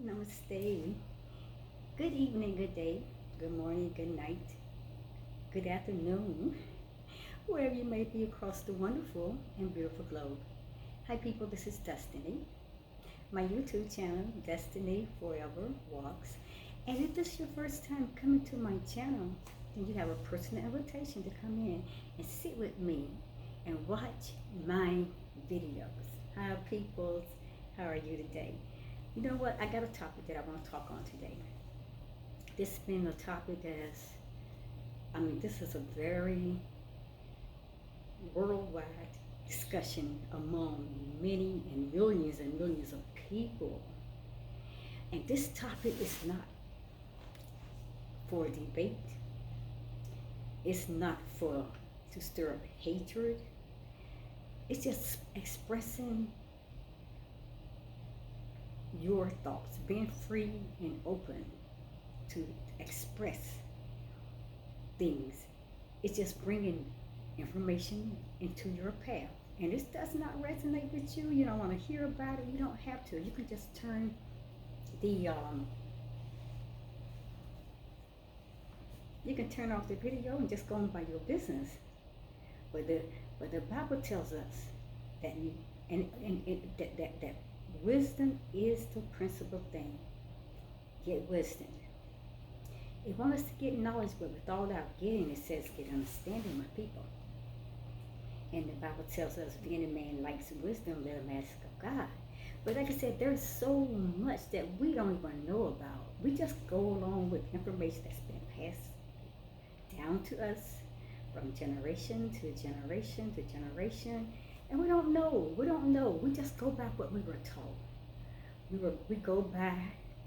Namaste. Good evening, good day, good morning, good night, good afternoon, wherever you may be across the wonderful and beautiful globe. Hi, people, this is Destiny. My YouTube channel, Destiny Forever Walks. And if this is your first time coming to my channel, then you have a personal invitation to come in and sit with me and watch my videos. Hi, people, how are you today? You know what? I got a topic that I want to talk on today. This has been a topic this is a very worldwide discussion among many and millions of people. And this topic is not for debate. It's not for to stir up hatred. It's just expressing your thoughts, being free and open to express things. It's just bringing information into your path. And this does not resonate with you. You don't want to hear about it. You don't have to. You can just turn the you can turn off the video and just go on by your business. But the Bible tells us that that wisdom is the principal thing. Get wisdom. It wants us to get knowledge, but with all our getting, it says get understanding, my people. And the Bible tells us if any man likes wisdom, let him ask of God. But like I said, there's so much that we don't even know about. We just go along with information that's been passed down to us from generation to generation to generation. And we don't know. We just go by what we were told. We go by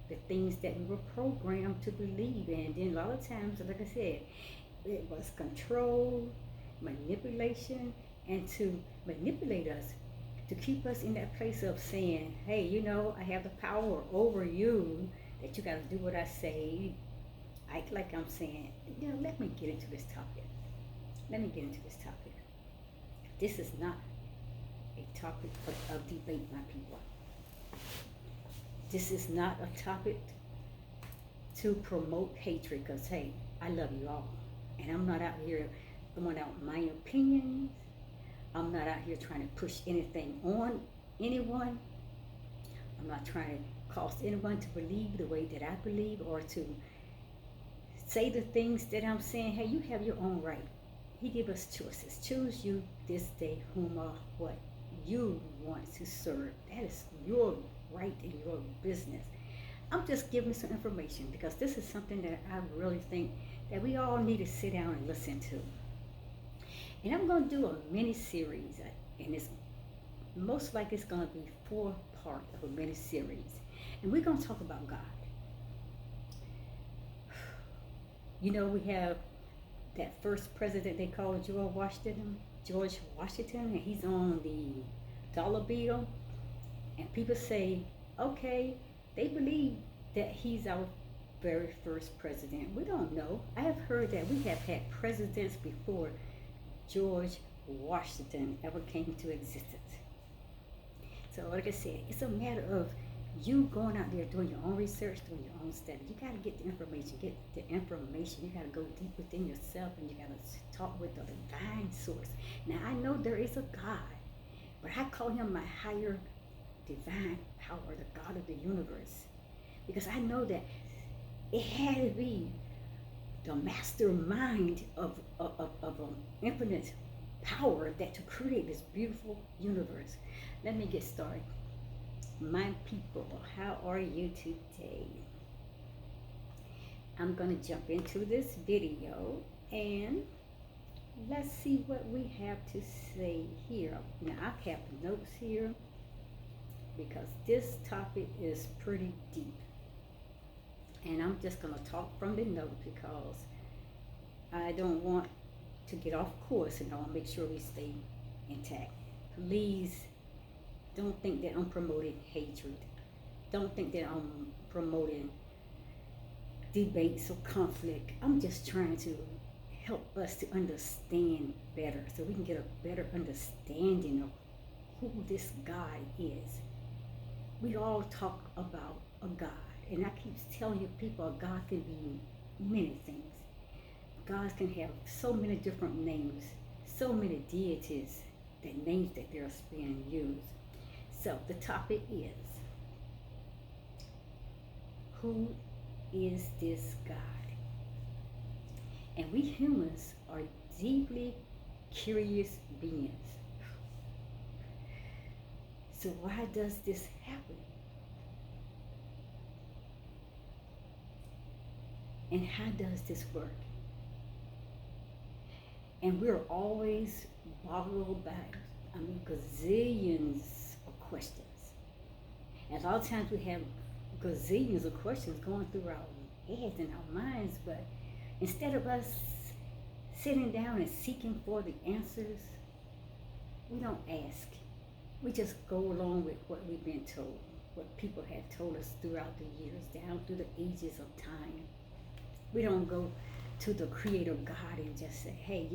the things that we were programmed to believe in. Then a lot of times, like I said, it was control, manipulation, and to manipulate us, to keep us in that place of saying, hey, I have the power over you, that you got to do what I say. Act like I'm saying, let me get into this topic. This is not a topic of debate, my people. This is not a topic to promote hatred, because, hey, I love you all. And I'm not out here throwing out my opinions. I'm not out here trying to push anything on anyone. I'm not trying to cause anyone to believe the way that I believe, or to say the things that I'm saying. Hey, you have your own right. He gave us choices. Choose you this day whom or what you want to serve. That is your right in your business. I'm just giving some information because this is something that I really think that we all need to sit down and listen to. And I'm going to do a mini series, and it's most likely it's going to be 4 part of a mini series, and we're going to talk about God. We have that first president they called George Washington, and he's on the dollar bill. And people say, okay, they believe that he's our very first president. We don't know. I have heard that we have had presidents before George Washington ever came into existence. So like I said, it's a matter of you going out there doing your own research, doing your own study. You got to get the information. You got to go deep within yourself, and you got to talk with the divine source. Now, I know there is a God, but I call him my higher divine power, the God of the universe, because I know that it had to be the mastermind of infinite power that to create this beautiful universe. Let me get started. My people, how are you today? I'm going to jump into this video and let's see what we have to say here. Now, I have notes here because this topic is pretty deep. And I'm just going to talk from the notes because I don't want to get off course, and I want to make sure we stay intact. Please don't think that I'm promoting hatred. Don't think that I'm promoting debates or conflict. I'm just trying to help us to understand better so we can get a better understanding of who this God is. We all talk about a God. And I keep telling you, people, a God can be many things. Gods can have so many different names, so many deities, that names that they're being used. So the topic is, who is this God? And we humans are deeply curious beings. So why does this happen? And how does this work? And we're always boggled by, gazillions of questions. And a lot of times we have gazillions of questions going through our heads and our minds, but instead of us sitting down and seeking for the answers, we don't ask. We just go along with what we've been told, what people have told us throughout the years, down through the ages of time. We don't go to the Creator God and just say, hey,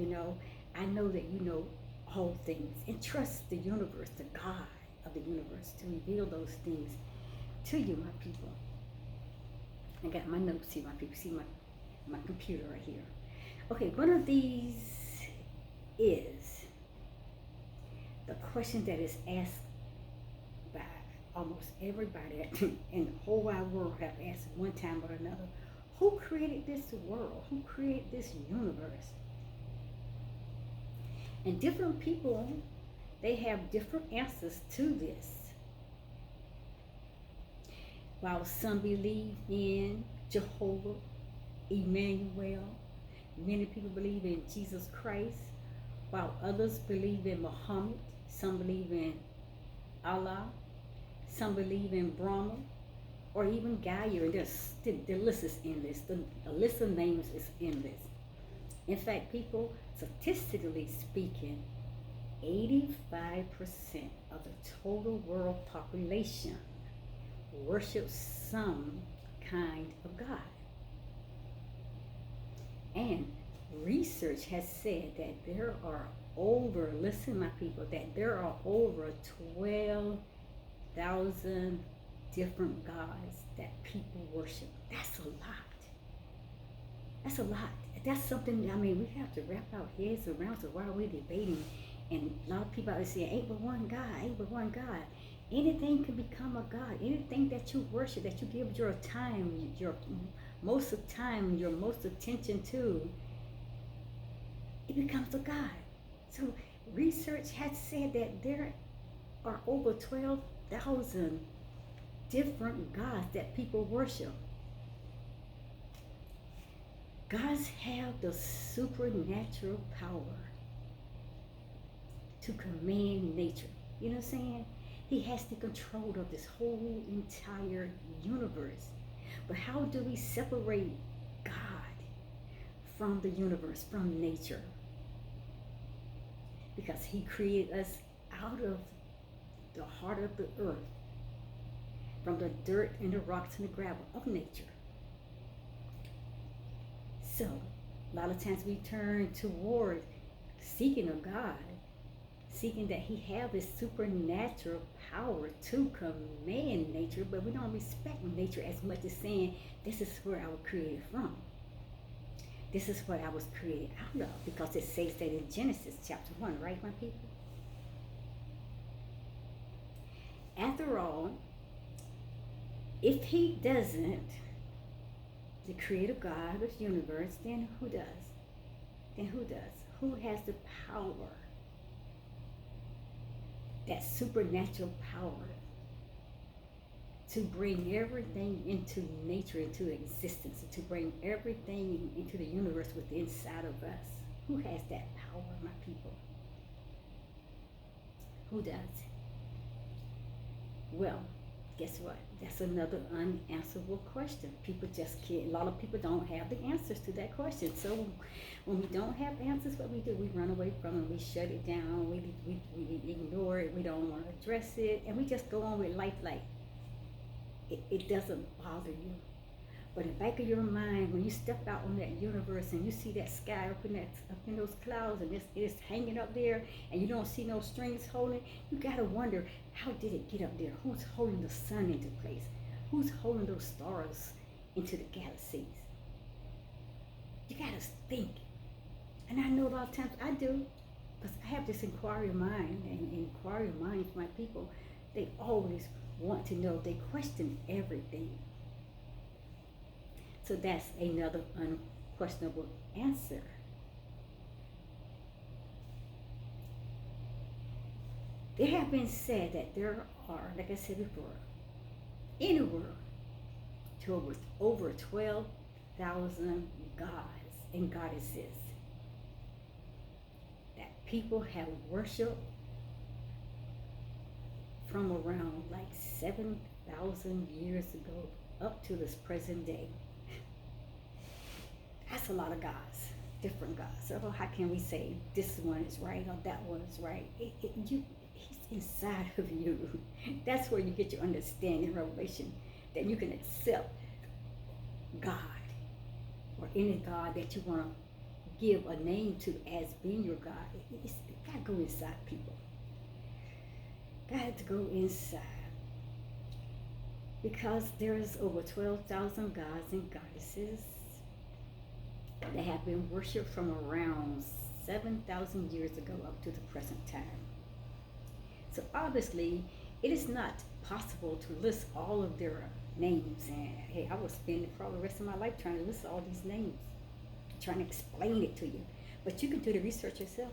I know that you know all things, and trust the universe, the God of the universe, to reveal those things to you, my people. I got my notes here, my people. See my computer right here. Okay, one of these is the question that is asked by almost everybody in the whole wide world have asked one time or another. Who created this world? Who created this universe? And different people, they have different answers to this. While some believe in Jehovah, Emmanuel, many people believe in Jesus Christ, while others believe in Muhammad, some believe in Allah, some believe in Brahma, or even Gaia, and the list is endless. The list of names is endless. In fact, people, statistically speaking, 85% of the total world population worships some kind of God. And research has said that there are over, listen my people, that there are over 12,000 different gods that people worship. That's a lot. That's a lot. That's something, we have to wrap our heads around. So why are we debating? And a lot of people are saying, ain't but one God, ain't but one God. Anything can become a God. Anything that you worship, that you give your time, your most of time, your most attention to, it becomes a God. So research has said that there are over 12,000 different gods that people worship. Gods have the supernatural power to command nature. You know what I'm saying? He has the control of this whole entire universe. But how do we separate God from the universe, from nature? Because he created us out of the heart of the earth, from the dirt and the rocks and the gravel of nature. So, a lot of times we turn toward seeking a God, seeking that he have this supernatural power to command nature, but we don't respect nature as much as saying, this is where I was created from. This is what I was created out of, because it says that in Genesis chapter 1, right, my people? After all, if he doesn't, the creator God of the universe, then who does? Then who does? Who has the power? That supernatural power to bring everything into nature, into existence, and to bring everything into the universe within inside of us. Who has that power, my people? Who does? Well, guess what? That's another unanswerable question. People just can't, a lot of people don't have the answers to that question. So when we don't have answers, what we do, we run away from it, we shut it down, we ignore it, we don't want to address it, and we just go on with life like it doesn't bother you. But in the back of your mind, when you step out on that universe and you see that sky up in those clouds, and it's hanging up there, and you don't see no strings holding, you gotta wonder, how did it get up there? Who's holding the sun into place? Who's holding those stars into the galaxies? You gotta think. And I know a lot of times I do, because I have this inquiry mind, and inquiry mind for my people, they always want to know. They question everything. So that's another unquestionable answer. It has been said that there are, like I said before, in the world, to over 12,000 gods and goddesses that people have worshipped from around like 7,000 years ago up to this present day. That's a lot of gods, different gods. So how can we say this one is right or that one is right? He's inside of you. That's where you get your understanding, revelation, that you can accept God or any God that you want to give a name to as being your God. It's got to go inside people. Got to go inside. Because there's over 12,000 gods and goddesses that have been worshipped from around 7,000 years ago up to the present time. So obviously, it is not possible to list all of their names. And hey, I will spend probably the rest of my life trying to list all these names, trying to explain it to you. But you can do the research yourself.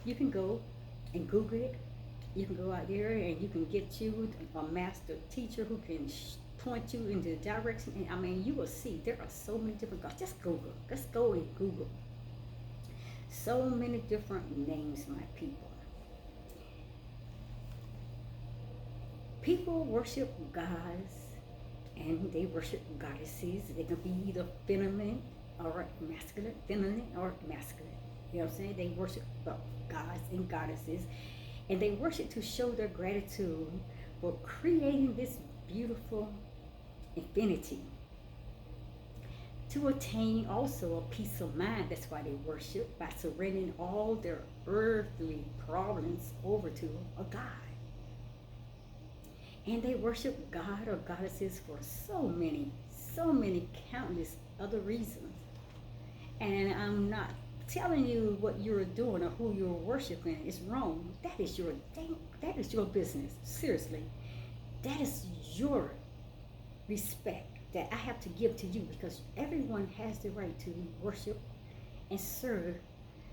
You can go and Google it. You can go out there and you can get you a master teacher who can point you in the direction. And I mean, you will see there are so many different gods. Just Google. Let's go and Google. So many different names, my people. People worship gods and they worship goddesses. They can be either feminine or masculine, feminine or masculine. You know what I'm saying? They worship gods and goddesses, and they worship to show their gratitude for creating this beautiful infinity. To attain also a peace of mind. That's why they worship, by surrendering all their earthly problems over to a God. And they worship God or goddesses for so many countless other reasons. And I'm not telling you what you're doing or who you're worshiping is wrong. That is your business. Seriously. That is your respect that I have to give to you, because everyone has the right to worship and serve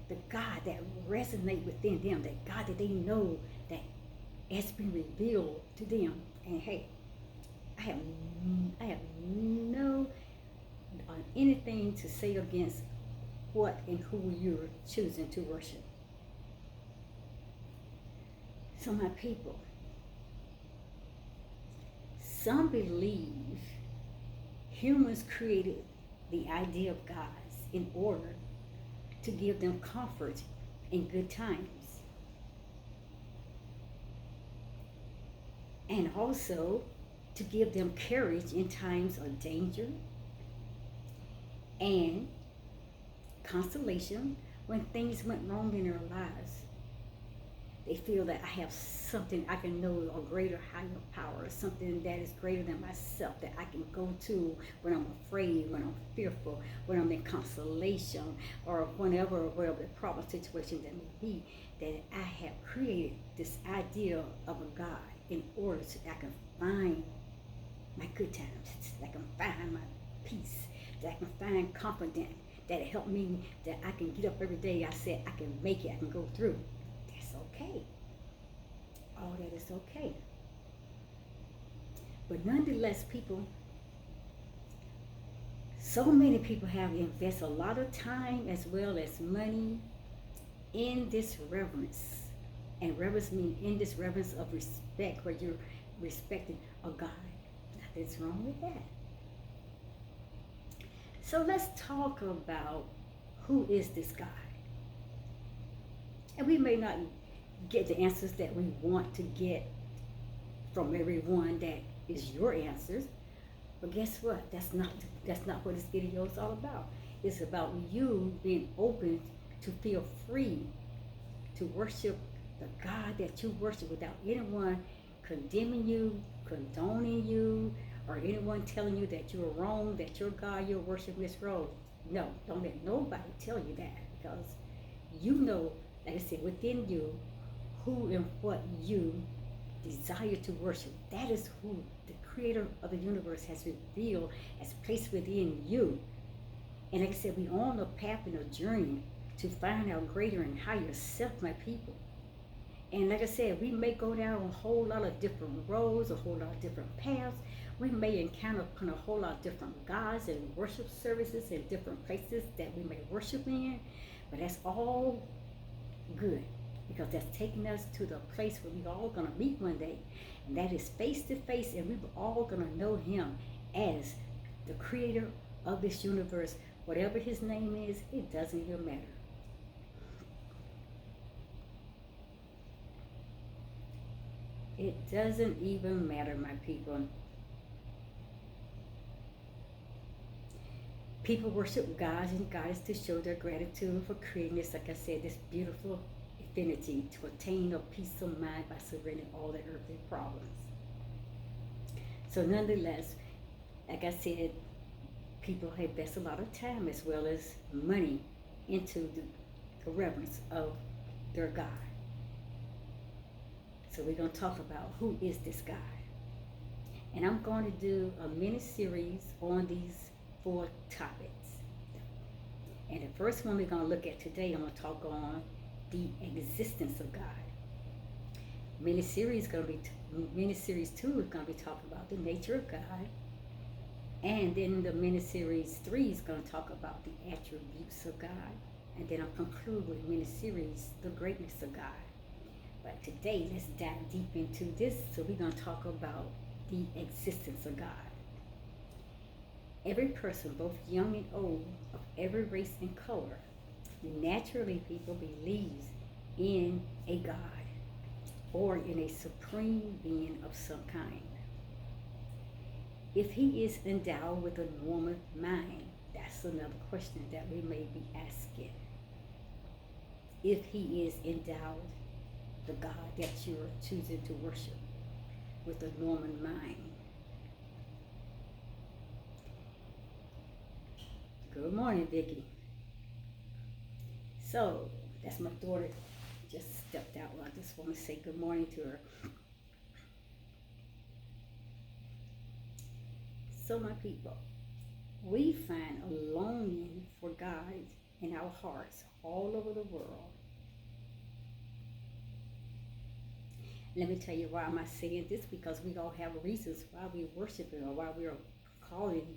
the God that resonates within them, that God that they know that has been revealed to them. And hey, I have no anything to say against what and who you're choosing to worship. So my people, some believe humans created the idea of gods in order to give them comfort in good times, and also to give them courage in times of danger, and consolation when things went wrong in their lives. They feel that I have something I can know, a greater, higher power, something that is greater than myself, that I can go to when I'm afraid, when I'm fearful, when I'm in consolation, or whatever the problem situation that may be, that I have created this idea of a God in order that I can find my good times, that I can find my peace, that I can find confidence, that it helped me, that I can get up every day. I said I can make it, I can go through. That's okay. All that is okay. But nonetheless, people, so many people have invested a lot of time as well as money in this reverence. And reverence means in this reverence of respect, where you're respecting a God. Nothing's wrong with that. So let's talk about who is this God. And we may not get the answers that we want to get from everyone that is your answers, but guess what? That's not what this video is all about. It's about you being open to feel free to worship the God that you worship without anyone condemning you, condoning you, or anyone telling you that you're wrong, that your God you're worshiping is wrong. No, don't let nobody tell you that, because you know, like I said, within you, who and what you desire to worship. That is who the creator of the universe has revealed, has placed within you. And like I said, we're on a path and a journey to find out greater and higher self, my people. And like I said, we may go down a whole lot of different roads, a whole lot of different paths. We may encounter a whole lot of different gods and worship services in different places that we may worship in. But that's all good, because that's taking us to the place where we're all going to meet one day. And that is face to face, and we're all going to know him as the creator of this universe. Whatever his name is, it doesn't even matter. It doesn't even matter, my people. People worship gods and goddesses to show their gratitude for creating this, like I said, this beautiful infinity, to attain a peace of mind by surrendering all the earthly problems. So nonetheless, like I said, people invest a lot of time as well as money into the reverence of their God. So we're going to talk about who is this God. And I'm going to do a mini series on these 4 topics. And the first one we're going to look at today, I'm going to talk on the existence of God. Mini series 2 is going to be talking about the nature of God. And then the mini series 3 is going to talk about the attributes of God. And then I'll conclude with mini series, the greatness of God. But today, let's dive deep into this. So we're going to talk about the existence of God. Every person, both young and old, of every race and color, naturally people believes in a God or in a supreme being of some kind. If he is endowed with a normal mind, that's another question that we may be asking. If he is endowed, the God that you're choosing to worship, with a normal mind. Good morning, Vicki. So, that's my daughter just stepped out. Well, I just want to say good morning to her. So, my people, we find a longing for God in our hearts all over the world. Let me tell you why am I saying this, because we all have reasons why we worship Him, or why we are calling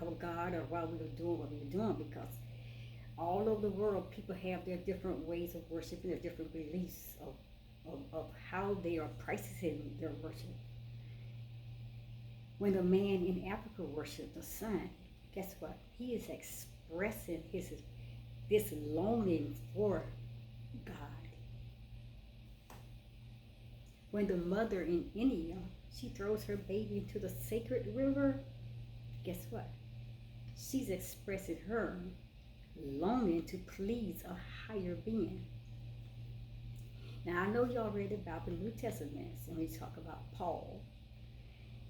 our God, or why we are doing what we're doing, because all over the world people have their different ways of worshiping, their different beliefs of how they are practicing their worship. When the man in Africa worshiped the sun, guess what? He is expressing this longing for God. When the mother in India, she throws her baby into the sacred river, guess what? She's expressing her longing to please a higher being. Now, I know y'all read about the New Testament, and we talk about Paul,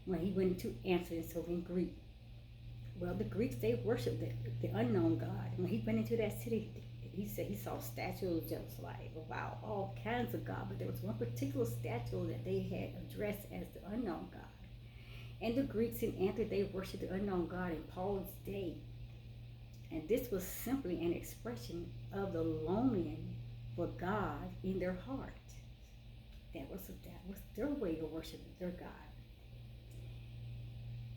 when he went to answers in Greek. Well, the Greeks, they worshiped the unknown God. When he went into that city, he said he saw statues just like, wow, all kinds of God. But there was one particular statue that they had addressed as the unknown God. And the Greeks in Antioch, they worshiped the unknown God in Paul's day. And this was simply an expression of the longing for God in their heart. That was their way of worshiping their God.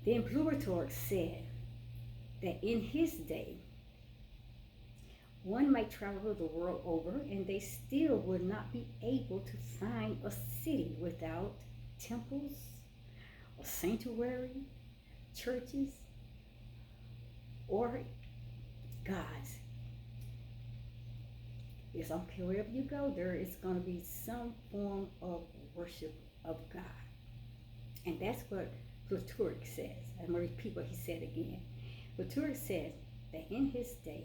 Then Plutarch said that in his day, one might travel the world over and they still would not be able to find a city without temples, or sanctuary, churches, or gods. Yes, I'm care wherever you go, there is going to be some form of worship of God. And that's what Plutarch says. I'm going to repeat what he said again. Plutarch says that in his day,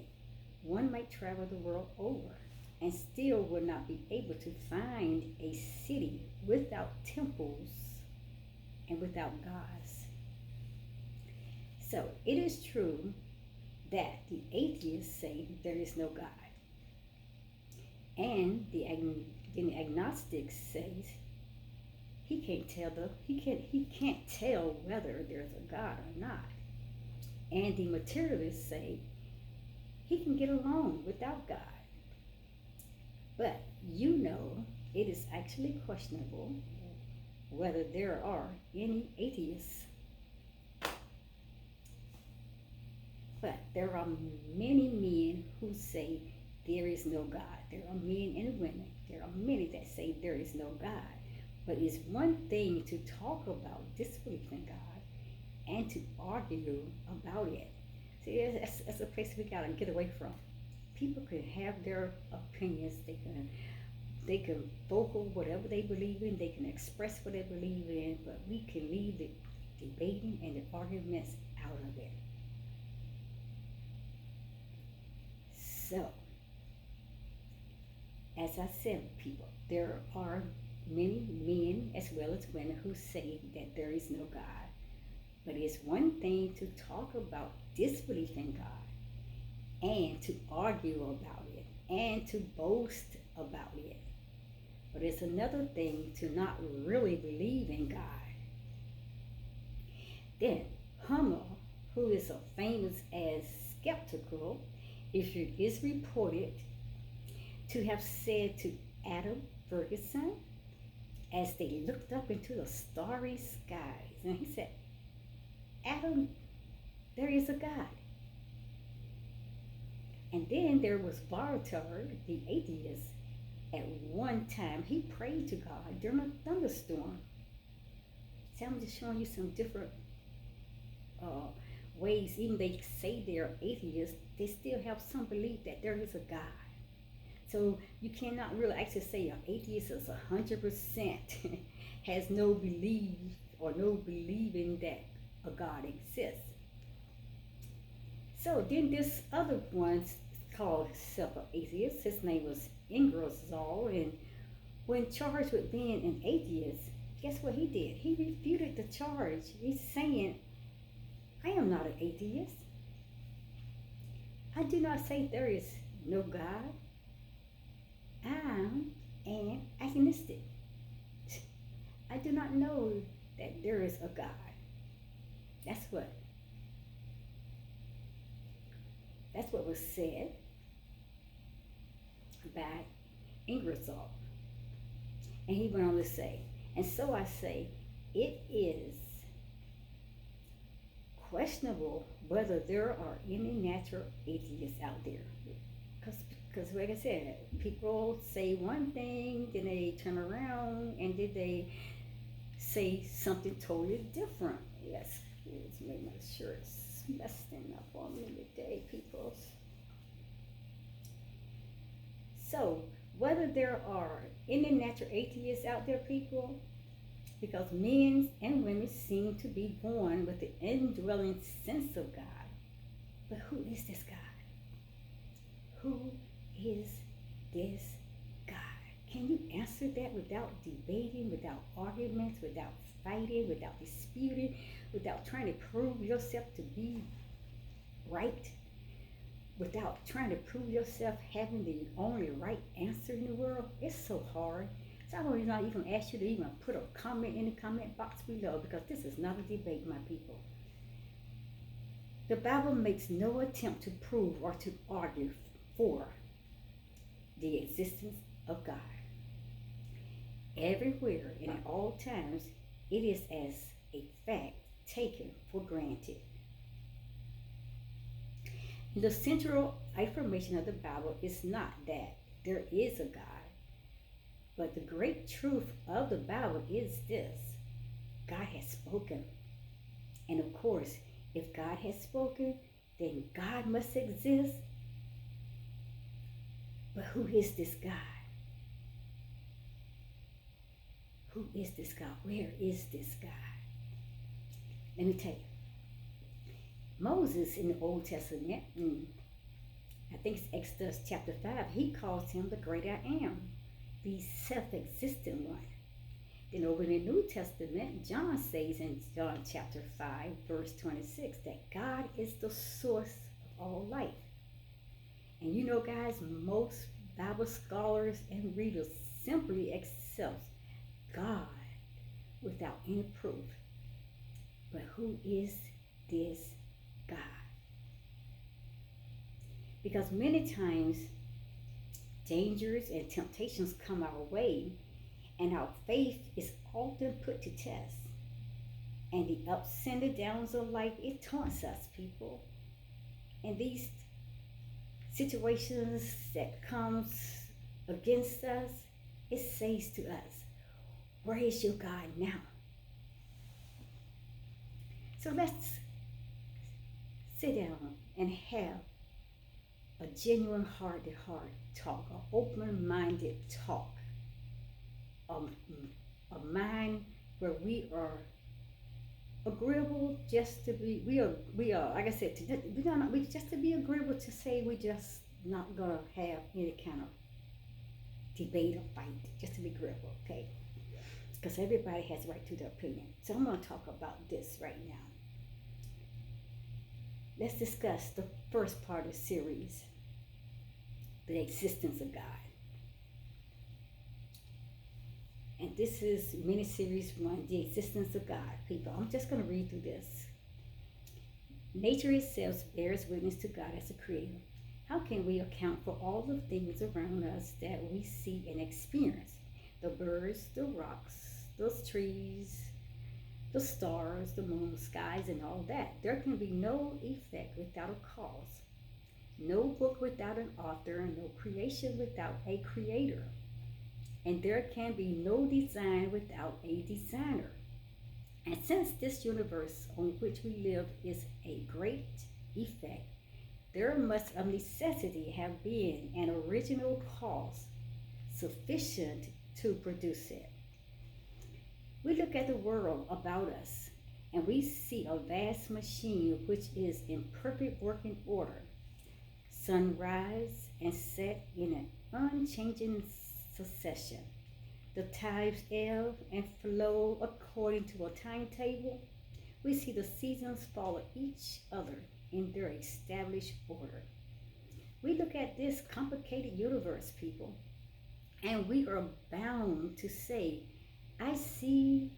one might travel the world over and still would not be able to find a city without temples and without gods. So it is true that the atheists say there is no God, and the agnostic says he can't tell whether there's a God or not, and the materialists say he can get along without God. But it is actually questionable whether there are any atheists. But there are many men who say there is no God. There are men and women. There are many that say there is no God. But it's one thing to talk about disbelief in God and to argue about it. See, that's a place we gotta get away from. People can have their opinions. They can vocal whatever they believe in. They can express what they believe in. But we can leave the debating and the arguments out of it. So, as I said, people, there are many men as well as women who say that there is no God. But it's one thing to talk about disbelief in God and to argue about it and to boast about it. But it's another thing to not really believe in God. Then Hummel, who is so famous as skeptical, is reported to have said to Adam Ferguson as they looked up into the starry skies, and he said, Adam, there is a God. And then there was Bartard, the atheist. At one time, he prayed to God during a thunderstorm. So I'm just showing you some different ways. Even they say they're atheists, they still have some belief that there is a God. So you cannot really actually say an atheist is 100% has no belief or no believing that a God exists. So then this other one called himself an atheist. His name was Ingersoll, and when charged with being an atheist, guess what he did? He refuted the charge. He's saying, I am not an atheist. I do not say there is no God. I am an agnostic. I do not know that there is a God. That's what was said by Ingersoll. And he went on to say, and so I say, it is questionable whether there are any natural atheists out there. Because like I said, people say one thing, then they turn around, and then they say something totally different. Yes, it's made my shirts messing up on me today, people. So, whether there are any natural atheists out there, people, because men and women seem to be born with the indwelling sense of God. But who is this God? Who is this God? Can you answer that without debating, without arguments, without fighting, without disputing, without trying to prove yourself to be right, without trying to prove yourself having the only right answer in the world? It's so hard. So I will not even ask you to even put a comment in the comment box below, because this is not a debate, my people. The Bible makes no attempt to prove or to argue for the existence of God. Everywhere and at all times, it is as a fact taken for granted. The central affirmation of the Bible is not that there is a God, but the great truth of the Bible is this: God has spoken. And of course, if God has spoken, then God must exist. But who is this God? Who is this God? Where is this God? Let me tell you. Moses in the Old Testament, I think it's Exodus chapter 5, he calls him the great I am, the self-existent one. Then over in the New Testament, John says in John chapter 5, verse 26, that God is the source of all life. And you know, guys, most Bible scholars and readers simply accept God without any proof. But who is this God? Because many times dangers and temptations come our way, and our faith is often put to test. And the ups and the downs of life, it taunts us, people. And these situations that comes against us, it says to us, where is your God now? So let's sit down and have a genuine heart-to-heart talk, an open-minded talk, a mind where we are agreeable just to be, we are like I said, we just to be agreeable to say we just not gonna have any kind of debate or fight, just to be agreeable, okay? Because everybody has a right to their opinion. So I'm gonna talk about this right now. Let's discuss the first part of the series, the existence of God. And this is mini series 1, the existence of God. People, I'm just going to read through this. Nature itself bears witness to God as a creator. How can we account for all the things around us that we see and experience? The birds, the rocks, those trees, the stars, the moon, skies, and all that. There can be no effect without a cause, no book without an author, no creation without a creator. And there can be no design without a designer. And since this universe on which we live is a great effect, there must of necessity have been an original cause sufficient to produce it. We look at the world about us and we see a vast machine which is in perfect working order. Sunrise and set in an unchanging succession. The tides ebb and flow according to a timetable. We see the seasons follow each other in their established order. We look at this complicated universe, people, and we are bound to say, I see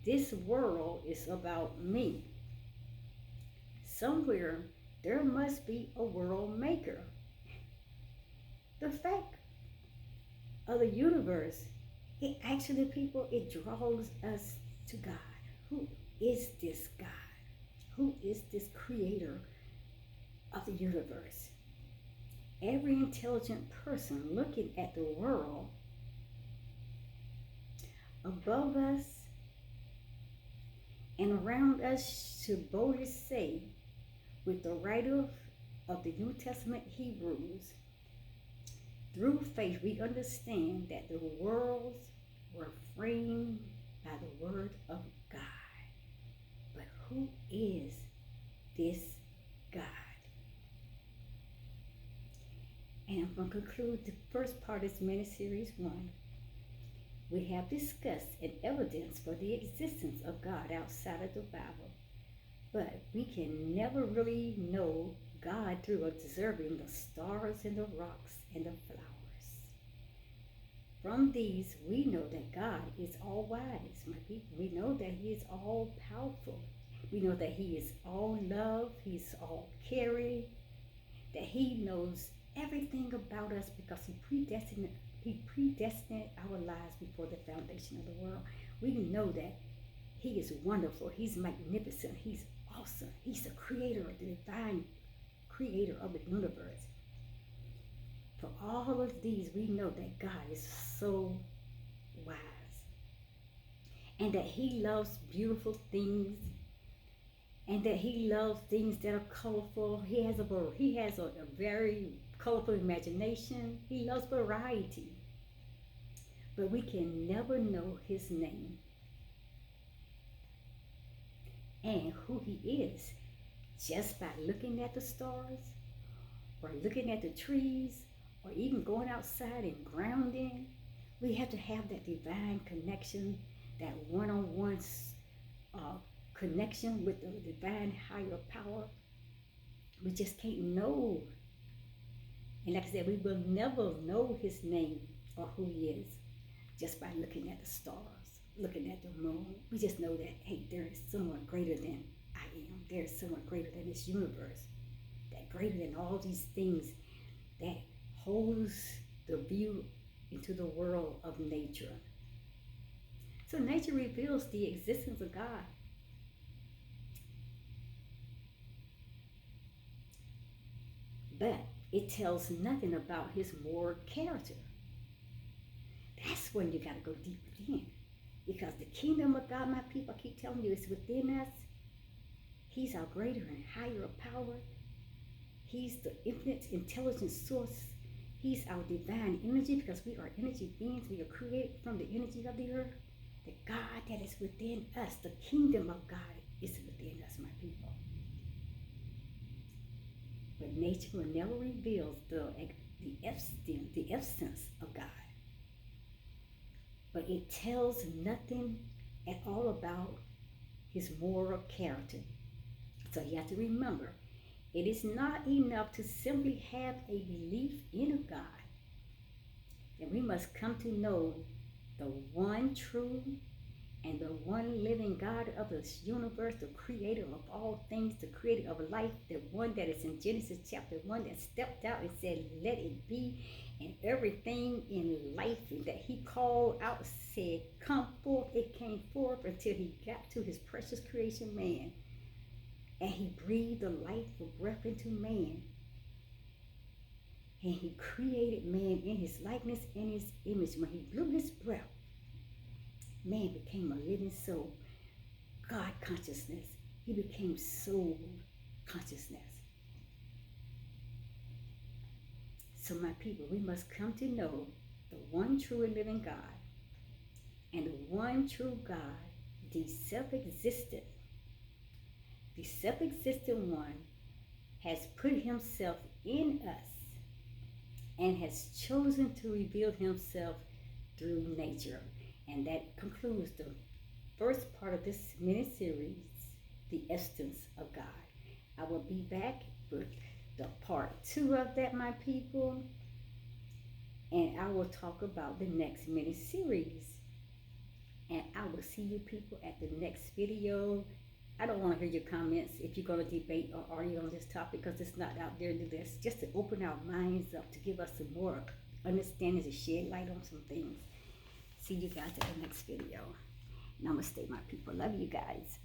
this world is about me. Somewhere there must be a world maker. The fact of the universe, it actually, people, it draws us to God. Who is this God? Who is this creator of the universe? Every intelligent person looking at the world above us and around us should boldly say, with the writer of the New Testament Hebrews, through faith we understand that the worlds were framed by the word of God. But who is this God? And I'm going to conclude the first part of this mini-series 1. We have discussed an evidence for the existence of God outside of the Bible, but we can never really know God through observing the stars and the rocks and the flowers. From these, we know that God is all wise, my people. We know that He is all powerful. We know that He is all love. He's all caring. That He knows everything about us because He predestined our lives before the foundation of the world. We know that He is wonderful. He's magnificent. He's awesome. He's the creator, the divine creator of the universe. For all of these, we know that God is so wise and that He loves beautiful things and that He loves things that are colorful. He has a very colorful imagination. He loves variety. But we can never know His name and who He is just by looking at the stars or looking at the trees or even going outside and grounding. We have to have that divine connection that one-on-one connection with the divine higher power. We just can't know. And like I said, we will never know his name or who he is just by looking at the stars, looking at the moon. We just know that, hey, there is someone greater than I am. There is someone greater than this universe, that greater than all these things, that holds the view into the world of nature. So nature reveals the existence of God. But it tells nothing about his moral character. That's when you got to go deep within. Because the kingdom of God, my people, I keep telling you, is within us. He's our greater and higher power. He's the infinite intelligence source. He's our divine energy, because we are energy beings. We are created from the energy of the earth. The God that is within us, the kingdom of God is within us, my people. But nature will never reveal the essence of God. But it tells nothing at all about his moral character. So you have to remember, it is not enough to simply have a belief in a God. And we must come to know the one true and the one living God of this universe, the creator of all things, the creator of life, the one that is in Genesis chapter 1 that stepped out and said, let it be. And everything in life that he called out said, come forth. It came forth until he got to his precious creation, man. And he breathed the life of breath into man. And he created man in his likeness and his image. When he blew his breath, man became a living soul. God consciousness. He became soul consciousness. So my people, we must come to know the one true and living God. And the one true God, the self-existent one, has put himself in us and has chosen to reveal himself through nature. And that concludes the first part of this mini-series, The Essence of God. I will be back with the part 2 of that, my people. And I will talk about the next mini-series. And I will see you people at the next video. I don't want to hear your comments if you're going to debate or argue on this topic, because it's not out there to do this. Just to open our minds up, to give us some more understanding, to shed light on some things. See you guys at the next video. Namaste, my people. Love you guys.